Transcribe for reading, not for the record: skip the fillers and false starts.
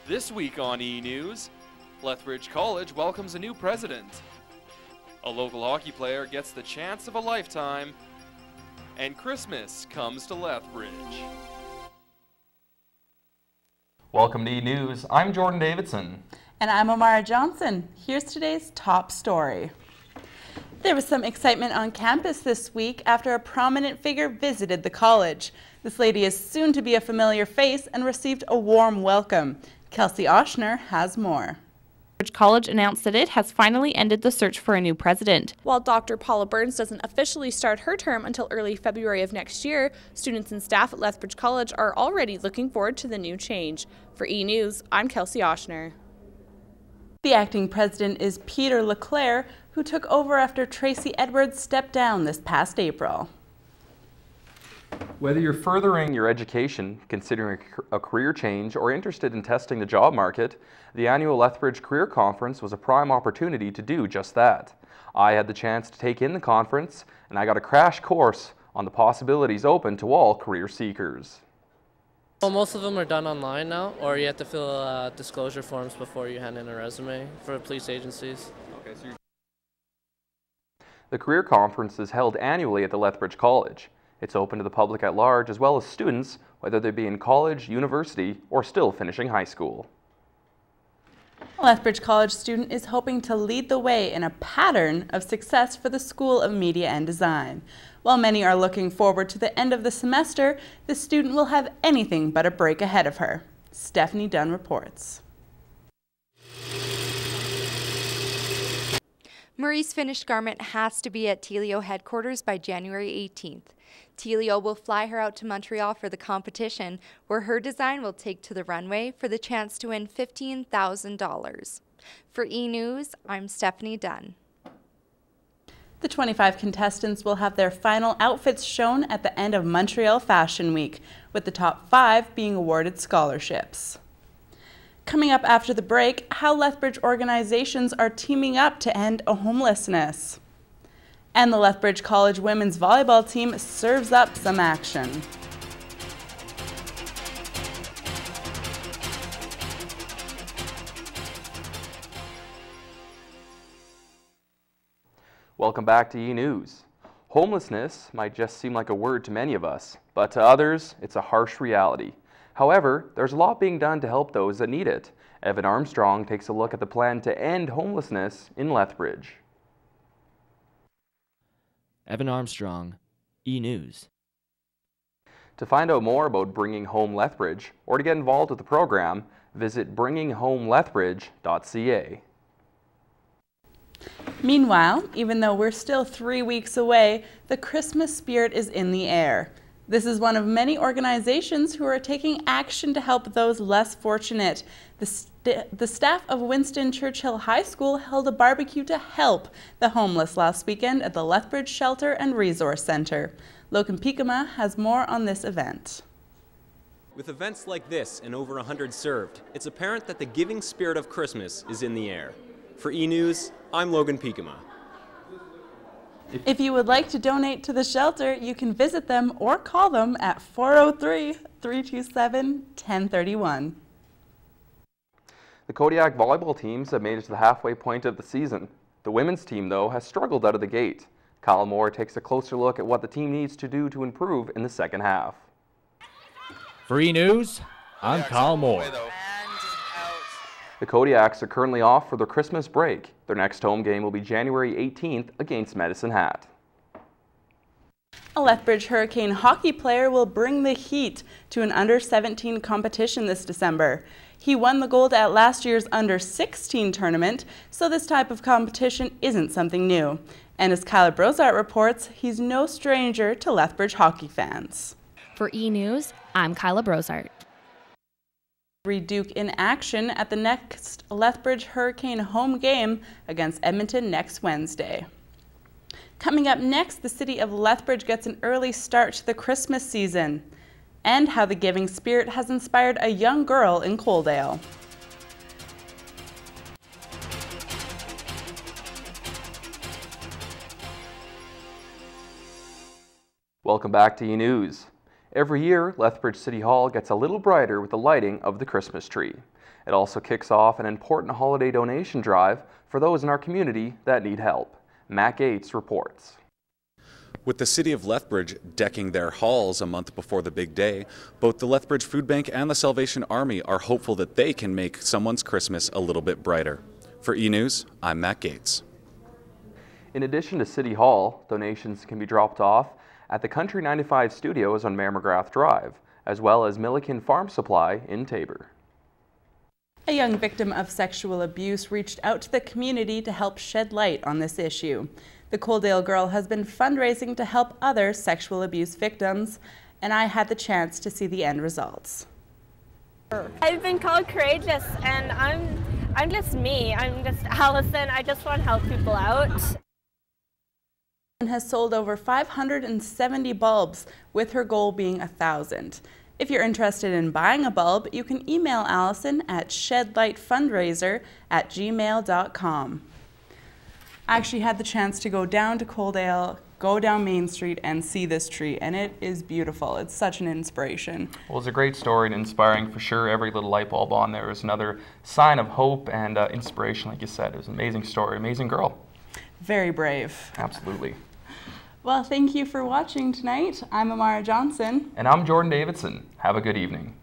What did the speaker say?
This week on E! News, Lethbridge College welcomes a new president. A local hockey player gets the chance of a lifetime, and Christmas comes to Lethbridge. Welcome to E! News. I'm Jordan Davidson. And I'm Amara Johnson. Here's today's top story. There was some excitement on campus this week after a prominent figure visited the college. This lady is soon to be a familiar face and received a warm welcome. Kelsey Oshner has more. College announced that it has finally ended the search for a new president. While Dr. Paula Burns doesn't officially start her term until early February of next year, students and staff at Lethbridge College are already looking forward to the new change. For E! News, I'm Kelsey Oshner. The acting president is Peter Leclerc, who took over after Tracy Edwards stepped down this past April. Whether you're furthering your education, considering a career change, or interested in testing the job market, the annual Lethbridge Career Conference was a prime opportunity to do just that. I had the chance to take in the conference, and I got a crash course on the possibilities open to all career seekers. Well, most of them are done online now, or you have to fill disclosure forms before you hand in a resume for police agencies. Okay, so the Career Conference is held annually at the Lethbridge College. It's open to the public at large as well as students, whether they be in college, university, or still finishing high school. A Lethbridge College student is hoping to lead the way in a pattern of success for the School of Media and Design. While many are looking forward to the end of the semester, the student will have anything but a break ahead of her. Stephanie Dunn reports. Marie's finished garment has to be at Telio headquarters by January 18th. Telio will fly her out to Montreal for the competition, where her design will take to the runway for the chance to win $15,000. For E! News, I'm Stephanie Dunn. The 25 contestants will have their final outfits shown at the end of Montreal Fashion Week, with the top 5 being awarded scholarships. Coming up after the break, how Lethbridge organizations are teaming up to end homelessness. And the Lethbridge College women's volleyball team serves up some action. Welcome back to E! News. Homelessness might just seem like a word to many of us, but to others, it's a harsh reality. However, there's a lot being done to help those that need it. Evan Armstrong takes a look at the plan to end homelessness in Lethbridge. Evan Armstrong, E! News. To find out more about Bringing Home Lethbridge or to get involved with the program, visit bringinghomelethbridge.ca. Meanwhile, even though we're still 3 weeks away, the Christmas spirit is in the air. This is one of many organizations who are taking action to help those less fortunate. The staff of Winston Churchill High School held a barbecue to help the homeless last weekend at the Lethbridge Shelter and Resource Center. Logan Pikema has more on this event. With events like this and over 100 served, it's apparent that the giving spirit of Christmas is in the air. For E! News, I'm Logan Pikema. If you would like to donate to the shelter, you can visit them or call them at 403-327-1031. The Kodiak volleyball teams have made it to the halfway point of the season. The women's team, though, has struggled out of the gate. Kyle Moore takes a closer look at what the team needs to do to improve in the second half. For E! News, I'm Kyle Moore. The Kodiaks are currently off for their Christmas break. Their next home game will be January 18th against Medicine Hat. A Lethbridge Hurricane hockey player will bring the heat to an under-17 competition this December. He won the gold at last year's under-16 tournament, so this type of competition isn't something new. And as Kyla Brozart reports, he's no stranger to Lethbridge hockey fans. For E! News, I'm Kyla Brozart. Duke in action at the next Lethbridge Hurricane home game against Edmonton next Wednesday. Coming up next, the city of Lethbridge gets an early start to the Christmas season, and how the giving spirit has inspired a young girl in Coaldale. Welcome back to E! News. Every year, Lethbridge City Hall gets a little brighter with the lighting of the Christmas tree. It also kicks off an important holiday donation drive for those in our community that need help. Matt Gates reports. With the city of Lethbridge decking their halls a month before the big day, both the Lethbridge Food Bank and the Salvation Army are hopeful that they can make someone's Christmas a little bit brighter. For E-News, I'm Matt Gates. In addition to City Hall, donations can be dropped off at the Country 95 Studios on Mammergrath Drive, as well as Milliken Farm Supply in Tabor. A young victim of sexual abuse reached out to the community to help shed light on this issue. The Coaldale girl has been fundraising to help other sexual abuse victims, and I had the chance to see the end results. I've been called courageous, and I'm just me. I'm just Allison. I just want to help people out. Has sold over 570 bulbs, with her goal being 1,000. If you're interested in buying a bulb, you can email Allison at shedlightfundraiser@gmail.com. I actually had the chance to go down to Coaldale, go down Main Street and see this tree, and it is beautiful. It's such an inspiration. Well, it's a great story and inspiring for sure. Every little light bulb on there is another sign of hope and inspiration, like you said. It was an amazing story, amazing girl. Very brave. Absolutely. Well, thank you for watching tonight. I'm Amara Johnson. And I'm Jordan Davidson. Have a good evening.